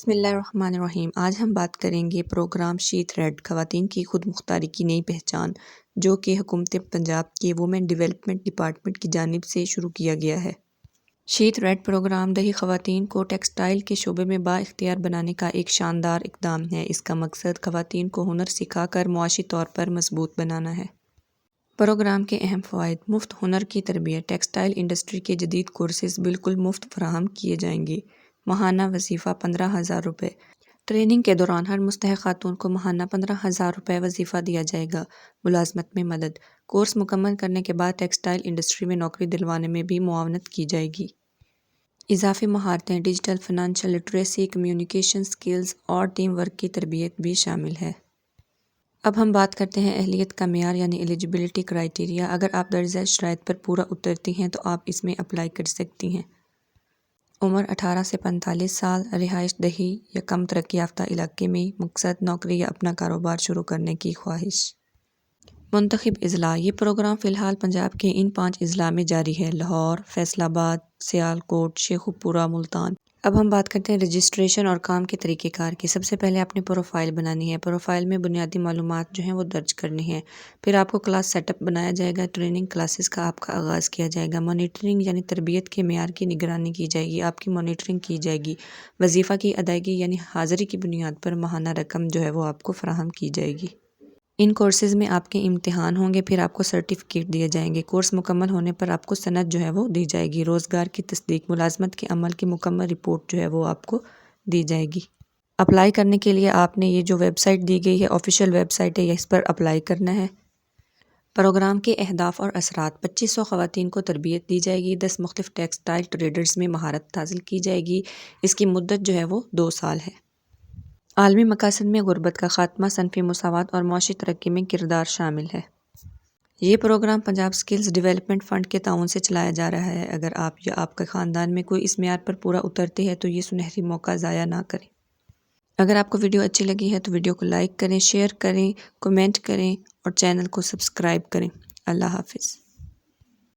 بسم اللہ الرحمن الرحیم۔ آج ہم بات کریں گے پروگرام شیت ریڈ خواتین کی خود مختاری کی نئی پہچان، جو کہ حکومت پنجاب کے وومن ڈیولپمنٹ ڈپارٹمنٹ کی جانب سے شروع کیا گیا ہے۔ شیت ریڈ پروگرام دیہی خواتین کو ٹیکسٹائل کے شعبے میں با اختیار بنانے کا ایک شاندار اقدام ہے۔ اس کا مقصد خواتین کو ہنر سکھا کر معاشی طور پر مضبوط بنانا ہے۔ پروگرام کے اہم فوائد: مفت ہنر کی تربیت، ٹیکسٹائل انڈسٹری کے جدید کورسز بالکل مفت فراہم کیے جائیں گے۔ ماہانہ وظیفہ 15,000 روپے۔ ٹریننگ کے دوران ہر مستحق خاتون کو ماہانہ 15,000 روپے وظیفہ دیا جائے گا۔ ملازمت میں مدد: کورس مکمل کرنے کے بعد ٹیکسٹائل انڈسٹری میں نوکری دلوانے میں بھی معاونت کی جائے گی۔ اضافی مہارتیں: digital, financial literacy, communication skills اور ٹیم ورک کی تربیت بھی شامل ہے۔ اب ہم بات کرتے ہیں اہلیت کا معیار یعنی ایلیجبلٹی کرائیٹیریا۔ اگر آپ درج ذیل شرائط پر پورا اترتی ہیں تو آپ اس میں اپلائی کر سکتی ہیں۔ عمر 18 سے 45 سال، رہائش دیہی یا کم ترقی یافتہ علاقے میں، مقصد نوکری یا اپنا کاروبار شروع کرنے کی خواہش۔ منتخب اضلاع: یہ پروگرام فی الحال پنجاب کے ان 5 اضلاع میں جاری ہے: لاہور، فیصل آباد، سیالکوٹ، شیخوپورہ، ملتان۔ اب ہم بات کرتے ہیں رجسٹریشن اور کام کے طریقہ کار کی۔ سب سے پہلے آپ نے پروفائل بنانی ہے۔ پروفائل میں بنیادی معلومات جو ہیں وہ درج کرنی ہیں۔ پھر آپ کو کلاس سیٹ اپ بنایا جائے گا۔ ٹریننگ کلاسز کا آپ کا آغاز کیا جائے گا۔ مانیٹرنگ یعنی تربیت کے معیار کی نگرانی کی جائے گی، آپ کی مانیٹرنگ کی جائے گی۔ وظیفہ کی ادائیگی یعنی حاضری کی بنیاد پر ماہانہ رقم جو ہے وہ آپ کو فراہم کی جائے گی۔ ان کورسز میں آپ کے امتحان ہوں گے، پھر آپ کو سرٹیفکیٹ دیے جائیں گے۔ کورس مکمل ہونے پر آپ کو سند جو ہے وہ دی جائے گی۔ روزگار کی تصدیق: ملازمت کے عمل کی مکمل رپورٹ جو ہے وہ آپ کو دی جائے گی۔ اپلائی کرنے کے لیے آپ نے یہ جو ویب سائٹ دی گئی ہے، آفیشیل ویب سائٹ ہے، اس پر اپلائی کرنا ہے۔ پروگرام کے اہداف اور اثرات: 2500 خواتین کو تربیت دی جائے گی۔ 10 مختلف ٹیکسٹائل ٹریڈرز میں مہارت حاصل کی جائے گی۔ اس کی مدت جو ہے وہ 2 سال ہے۔ عالمی مقاصد میں غربت کا خاتمہ، صنفی مساوات اور معاشی ترقی میں کردار شامل ہے۔ یہ programme Punjab skills development fund کے تعاون سے چلایا جا رہا ہے۔ اگر آپ یا آپ کے خاندان میں کوئی اس معیار پر پورا اترتے ہے تو یہ سنہری موقع ضائع نہ کریں۔ اگر آپ کو ویڈیو اچھی لگی ہے تو ویڈیو کو لائک کریں، شیئر کریں، کمنٹ کریں اور چینل کو سبسکرائب کریں۔ اللہ حافظ۔